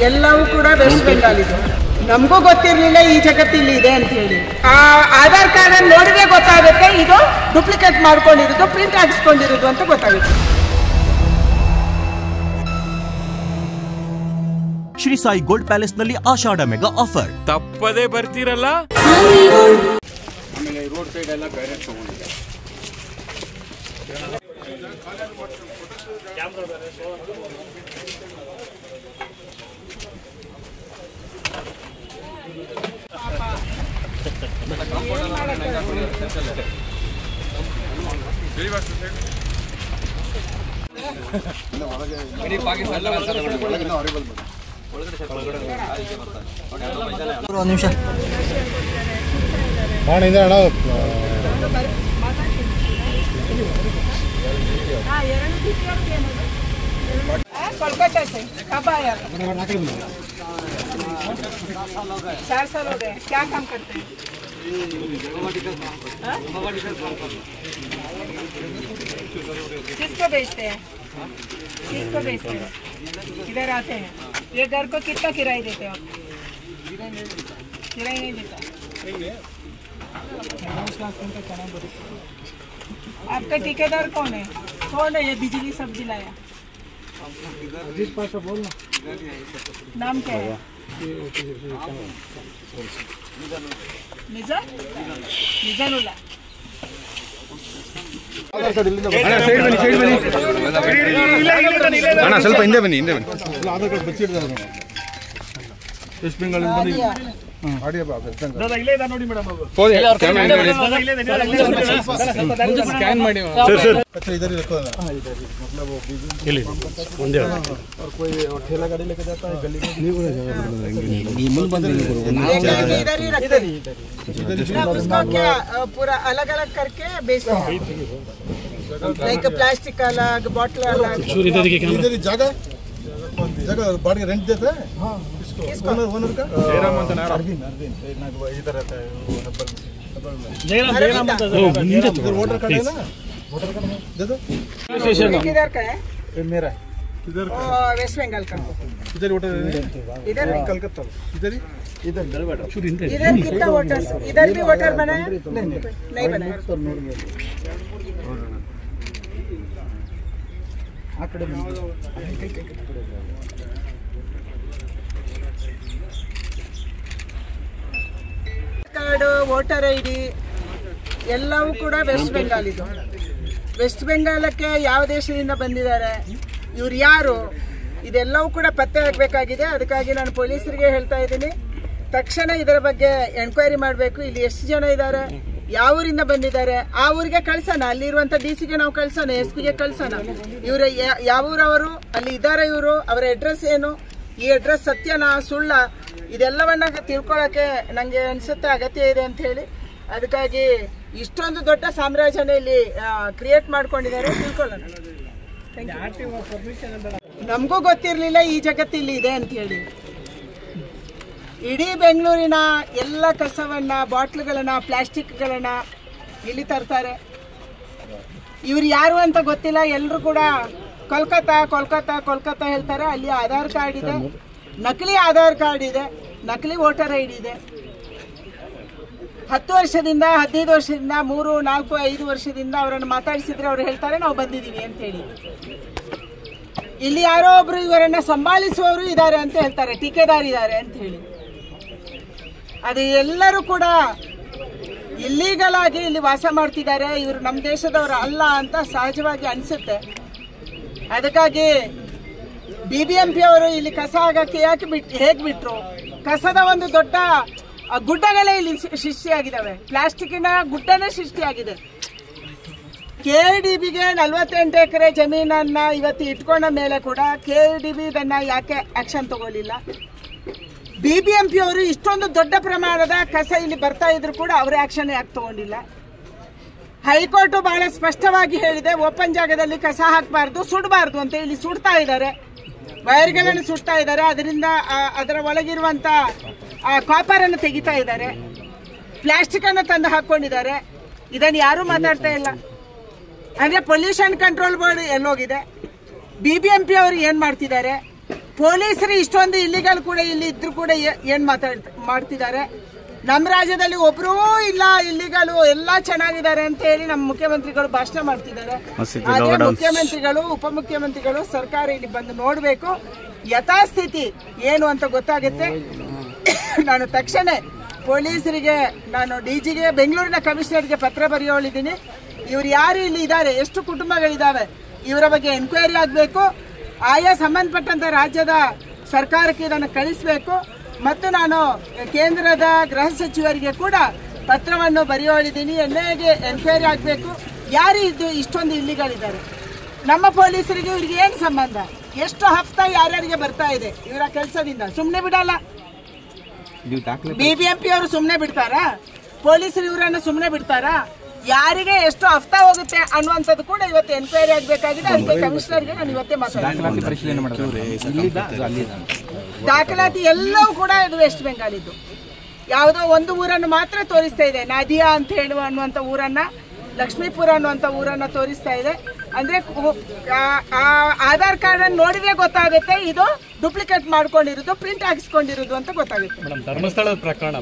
ಎಲ್ಲವೂ ಕೂಡ ವೆಸ್ಟ್ ಬೆಂಗಾಲ್ ಇದೆ. ನಮಗೂ ಗೊತ್ತಿರಲಿಲ್ಲ ಈ ಜಗತ್ತಿಲ್ಲಿ ಇದೆ ಅಂತ ಹೇಳಿ. ಆ ಆಧಾರ್ ಕಾರ್ಡ್ ಅನ್ನು ನೋಡಿದ್ರೆ ಗೊತ್ತಾಗುತ್ತೆ ಇದು ಡೂಪ್ಲಿಕೇಟ್ ಮಾಡ್ಕೊಂಡಿರೋದು, ಪ್ರಿಂಟ್ ಹಾಕಿಸ್ಕೊಂಡಿರೋದು ಅಂತ ಗೊತ್ತಾಗುತ್ತೆ. ಶ್ರೀ ಸಾಯಿ ಗೋಲ್ಡ್ ಪ್ಯಾಲೇಸ್ ನಲ್ಲಿ ಆಷಾಢ ಮೆಗಾ ಆಫರ್. ತಪ್ಪದೇ ಬರ್ತೀರಲ್ಲ. ರೋಡ್ ಸೈಡ್ ಎಲ್ಲ ಬೇರೆ ತಗೊಂಡಿದೆ. ನಿಮಿಷ कोलकाता से कब आया? 4 साल हो गए. क्या काम करते हैं? किसको बेचते हैं? किसको बेचते हैं? इधर आते हैं. ये घर को कितना किराया देते हो? किराया नहीं देता. आपका ठेकेदार कौन है? कौन है ये बिजली सब दिलाया? नाम क्या है? निजानुल्ला. ಸ್ವಲ್ಪ ಹಿಂದೆ ಬನ್ನಿ. ವೆಸ್ಟ್ ಬೆಂಗಾಲ್ ಸ್ಕ್ಯಾನ್ ಮಾಡಿ ठेला गाड़ी लेके जाता है गली उसको क्या पूरा अलग अलग करके बेचते हैं, लाइक प्लास्टिक अलग, बॉटल अलग. इधर जगह बाड़ी रेंट देते हैं. किसको? ओनर का इधर रहता है वोटर कार्ड है ना, वोटर कार्ड दे दो. किधर का है? मेरा इधर वेस्ट बंगाल का. इधर वोटर इधर कलकत्ता. इधर इधर कितना वोटर? इधर भी वोटर बनाया? नहीं बनाया. ಕಾರ್ಡ್, ವೋಟರ್ ಐಡಿ ಎಲ್ಲವೂ ಕೂಡ ವೆಸ್ಟ್ ಬೆಂಗಾಲ್ ಇದು. ವೆಸ್ಟ್ ಬೆಂಗಾಲಕ್ಕೆ ಯಾವ ದೇಶದಿಂದ ಬಂದಿದ್ದಾರೆ, ಇವ್ರು ಯಾರು, ಇದೆಲ್ಲವೂ ಕೂಡ ಪತ್ತೆ ಆಗಬೇಕಾಗಿದೆ. ಅದಕ್ಕಾಗಿ ನಾನು ಪೊಲೀಸರಿಗೆ ಹೇಳ್ತಾ ಇದ್ದೀನಿ, ತಕ್ಷಣ ಇದರ ಬಗ್ಗೆ ಎನ್ಕ್ವೈರಿ ಮಾಡಬೇಕು. ಇಲ್ಲಿ ಎಷ್ಟು ಜನ ಇದ್ದಾರೆ, ಯಾವ ಊರಿಂದ ಬಂದಿದ್ದಾರೆ, ಆ ಊರಿಗೆ ಕಳ್ಸೋಣ. ಅಲ್ಲಿರುವಂಥ DC-ಗೆ ನಾವು ಕಳ್ಸೋಣ, SP-ಗೆ ಕಳ್ಸೋಣ. ಇವರು ಯಾವ ಊರವರು, ಅಲ್ಲಿ ಇದ್ದಾರೆ ಇವರು, ಅವರ ಅಡ್ರೆಸ್ ಏನು, ಈ ಅಡ್ರೆಸ್ ಸತ್ಯನಾ ಸುಳ್ಳ, ಇದೆಲ್ಲವನ್ನ ತಿಳ್ಕೊಳ್ಳೋಕ್ಕೆ ನನಗೆ ಅನಿಸುತ್ತೆ ಅಗತ್ಯ ಇದೆ ಅಂತ ಹೇಳಿ. ಅದಕ್ಕಾಗಿ ಇಷ್ಟೊಂದು ದೊಡ್ಡ ಸಾಮ್ರಾಜ್ಯನ ಇಲ್ಲಿ ಕ್ರಿಯೇಟ್ ಮಾಡ್ಕೊಂಡಿದ್ದಾರೆ, ತಿಳ್ಕೊಳ್ಳೋಣ. ನಮಗೂ ಗೊತ್ತಿರಲಿಲ್ಲ ಈ ಜಗತ್ತಿಲ್ಲಿ ಇದೆ ಅಂತ ಹೇಳಿ. ಇಡೀ ಬೆಂಗಳೂರಿನ ಎಲ್ಲ ಕಸವನ್ನ, ಬಾಟ್ಲುಗಳನ್ನ, ಪ್ಲಾಸ್ಟಿಕ್ಗಳನ್ನ ಇಲ್ಲಿ ತರ್ತಾರೆ. ಇವ್ರು ಯಾರು ಅಂತ ಗೊತ್ತಿಲ್ಲ. ಎಲ್ಲರೂ ಕೂಡ ಕೋಲ್ಕತ್ತಾ ಕೋಲ್ಕತ್ತಾ ಕೋಲ್ಕತ್ತಾ ಹೇಳ್ತಾರೆ. ಅಲ್ಲಿ ಆಧಾರ್ ಕಾರ್ಡ್ ಇದೆ, ನಕಲಿ ಆಧಾರ್ ಕಾರ್ಡ್ ಇದೆ, ನಕಲಿ ವೋಟರ್ ಐಡಿ ಇದೆ. 10 ವರ್ಷದಿಂದ 15 ವರ್ಷದಿಂದ 3, 4, 5 ವರ್ಷದಿಂದ ಅವರನ್ನು ಮಾತಾಡಿಸಿದ್ರೆ ಅವ್ರು ಹೇಳ್ತಾರೆ ನಾವು ಬಂದಿದ್ದೀವಿ ಅಂತ ಹೇಳಿ. ಇಲ್ಲಿ ಯಾರೋ ಒಬ್ರು ಇವರನ್ನ ಸಂಭಾಳಿಸುವವರು ಇದ್ದಾರೆ ಅಂತ ಹೇಳ್ತಾರೆ, ಟೀಕೆದಾರ್ ಇದ್ದಾರೆ ಅಂತ ಹೇಳಿ. ಅದು ಎಲ್ಲರೂ ಕೂಡ ಇಲ್ಲೀಗಲ್ ಆಗಿ ಇಲ್ಲಿ ವಾಸ ಮಾಡ್ತಿದ್ದಾರೆ. ಇವರು ನಮ್ಮ ದೇಶದವರು ಅಲ್ಲ ಅಂತ ಸಹಜವಾಗಿ ಅನಿಸುತ್ತೆ. ಅದಕ್ಕಾಗಿ BBMP ಅವರು ಇಲ್ಲಿ ಕಸ ಆಗಕ್ಕೆ ಹೇಗೆ ಬಿಟ್ರು? ಕಸದ ಒಂದು ದೊಡ್ಡ ಗುಡ್ಡಗಳೇ ಇಲ್ಲಿ ಸೃಷ್ಟಿಯಾಗಿದ್ದಾವೆ. ಪ್ಲಾಸ್ಟಿಕ್ನ ಗುಡ್ಡನೇ ಸೃಷ್ಟಿಯಾಗಿದೆ. KDBಗೆ 48 ಎಕರೆ ಜಮೀನನ್ನ ಇವತ್ತು ಇಟ್ಕೊಂಡ ಮೇಲೆ ಕೂಡ KDB ಇದನ್ನ ಯಾಕೆ ಆಕ್ಷನ್ ತಗೊಳ್ಳಿಲ್ಲ? BBMP ಅವರು ಇಷ್ಟೊಂದು ದೊಡ್ಡ ಪ್ರಮಾಣದ ಕಸ ಇಲ್ಲಿ ಬರ್ತಾ ಇದ್ರು ಕೂಡ ಅವರ ಆಕ್ಷನ್ ಯಾಕೆ ತಗೊಂಡಿಲ್ಲ? ಹೈಕೋರ್ಟ್ ಬಹಳ ಸ್ಪಷ್ಟವಾಗಿ ಹೇಳಿದೆ, ಓಪನ್ ಜಾಗದಲ್ಲಿ ಕಸ ಹಾಕಬಾರ್ದು, ಸುಡಬಾರ್ದು ಅಂತ. ಇಲ್ಲಿ ಸುಡ್ತಾ ಇದ್ದಾರೆ, ವೈರ್ಗಳನ್ನು ಸುಡ್ತಾ ಇದ್ದಾರೆ, ಅದರಿಂದ ಅದರ ಒಳಗಿರುವಂತ ಕಾಪರ್ ಅನ್ನು ತೆಗಿತಾ ಇದ್ದಾರೆ, ಪ್ಲಾಸ್ಟಿಕ್ ಅನ್ನು ತಂದು ಹಾಕೊಂಡಿದ್ದಾರೆ. ಇದನ್ನು ಯಾರು ಮಾತಾಡ್ತಾ ಇಲ್ಲ. ಅಂದ್ರೆ ಪೊಲ್ಯೂಷನ್ ಕಂಟ್ರೋಲ್ ಬೋರ್ಡ್ ಎಲ್ಲೋಗಿದೆ? BBMP ಅವರು ಏನ್ ಮಾಡ್ತಿದ್ದಾರೆ? ಪೊಲೀಸರು ಇಷ್ಟೊಂದು ಇಲ್ಲಿಗಲ್ ಕೂಡ ಇಲ್ಲಿ ಇದ್ರು ಕೂಡ ಏನ್ ಮಾಡ್ತಿದ್ದಾರೆ? ನಮ್ಮ ರಾಜ್ಯದಲ್ಲಿ ಒಬ್ರೂ ಇಲ್ಲ ಇಲ್ಲಿಗಲು, ಎಲ್ಲ ಚೆನ್ನಾಗಿದ್ದಾರೆ ಅಂತ ಹೇಳಿ ನಮ್ಮ ಮುಖ್ಯಮಂತ್ರಿಗಳು ಭಾಷಣ ಮಾಡ್ತಿದ್ದಾರೆ. ಅದೇ ಮುಖ್ಯಮಂತ್ರಿಗಳು, ಉಪಮುಖ್ಯಮಂತ್ರಿಗಳು, ಸರ್ಕಾರ ಇಲ್ಲಿ ಬಂದು ನೋಡ್ಬೇಕು, ಯಥಾಸ್ಥಿತಿ ಏನು ಅಂತ ಗೊತ್ತಾಗುತ್ತೆ. ನಾನು ತಕ್ಷಣ ಪೊಲೀಸರಿಗೆ, ನಾನು ಡಿಜಿಗೆ, ಬೆಂಗಳೂರಿನ ಕಮಿಷನರ್ಗೆ ಪತ್ರ ಬರೆಯೋಳಿದ್ದೀನಿ. ಇವ್ರು ಯಾರು ಇಲ್ಲಿ ಇದ್ದಾರೆ, ಎಷ್ಟು ಕುಟುಂಬಗಳಿದ್ದಾವೆ, ಇವರ ಬಗ್ಗೆ ಎನ್ಕ್ವೈರಿ ಆಗಬೇಕು. ಆಯಾ ಸಂಬಂಧಪಟ್ಟಂತ ರಾಜ್ಯದ ಸರ್ಕಾರಕ್ಕೆ ಇದನ್ನು ಕಳಿಸಬೇಕು. ಮತ್ತು ನಾನು ಕೇಂದ್ರದ ಗೃಹ ಸಚಿವರಿಗೆ ಕೂಡ ಪತ್ರವನ್ನು ಬರೆಯೋಳಿದ್ದೀನಿ. ಎನ್ಐಎಗೆ ಎನ್ಕ್ವೈರಿ ಆಗಬೇಕು. ಯಾರು ಇಷ್ಟೊಂದು ಇಲ್ಲಿಗಳಿದ್ದಾರೆ? ನಮ್ಮ ಪೊಲೀಸರಿಗೆ ಇವ್ರಿಗೆ ಏನು ಸಂಬಂಧ? ಎಷ್ಟು ಹಫ್ತಾ ಯಾರ್ಯಾರಿಗೆ ಬರ್ತಾ ಇದೆ ಇವರ ಕೆಲಸದಿಂದ? ಸುಮ್ಮನೆ ಬಿಡಲ್ಲ. ಬಿಬಿಎಂಪಿ ಅವರು ಸುಮ್ಮನೆ ಬಿಡ್ತಾರಾ? ಪೊಲೀಸರು ಇವರನ್ನು ಸುಮ್ಮನೆ ಬಿಡ್ತಾರಾ? ಯಾರಿಗೆ ಎಷ್ಟು ಹಫ್ತಾ ಹೋಗುತ್ತೆ ಅನ್ನುವಂಥದ್ದು ಕೂಡ ಇವತ್ತು ಎನ್ಕ್ವೈರಿ ಆಗಬೇಕಾಗಿದೆ. ಅದಕ್ಕೆ ಕಮಿಷನರ್ಗೆ ನಾನು ಇವತ್ತೇ ದಾಖಲಾತಿ ಎಲ್ಲವೂ ಕೂಡ ಇದು ವೆಸ್ಟ್ ಬೆಂಗಾಲಿದ್ದು. ಯಾವುದೋ ಒಂದು ಊರನ್ನು ಮಾತ್ರ ತೋರಿಸ್ತಾ ಇದೆ, ನಾದಿಯಾ ಅಂತ ಹೇಳುವ ಅನ್ನುವಂಥ ಊರನ್ನ, ಲಕ್ಷ್ಮೀಪುರ ಅನ್ನುವಂಥ ಊರನ್ನ ತೋರಿಸ್ತಾ ಇದೆ. ಅಂದ್ರೆ ಆಧಾರ್ ಕಾರ್ಡ್ ಅನ್ನು ನೋಡಿದ್ರೆ ಗೊತ್ತಾಗುತ್ತೆ ಇದು ಡೂಪ್ಲಿಕೇಟ್ ಮಾಡ್ಕೊಂಡಿರೋದು, ಪ್ರಿಂಟ್ ಹಾಕಿಸ್ಕೊಂಡಿರೋದು ಅಂತ ಗೊತ್ತಾಗುತ್ತೆ. ಧರ್ಮಸ್ಥಳದ ಪ್ರಕರಣ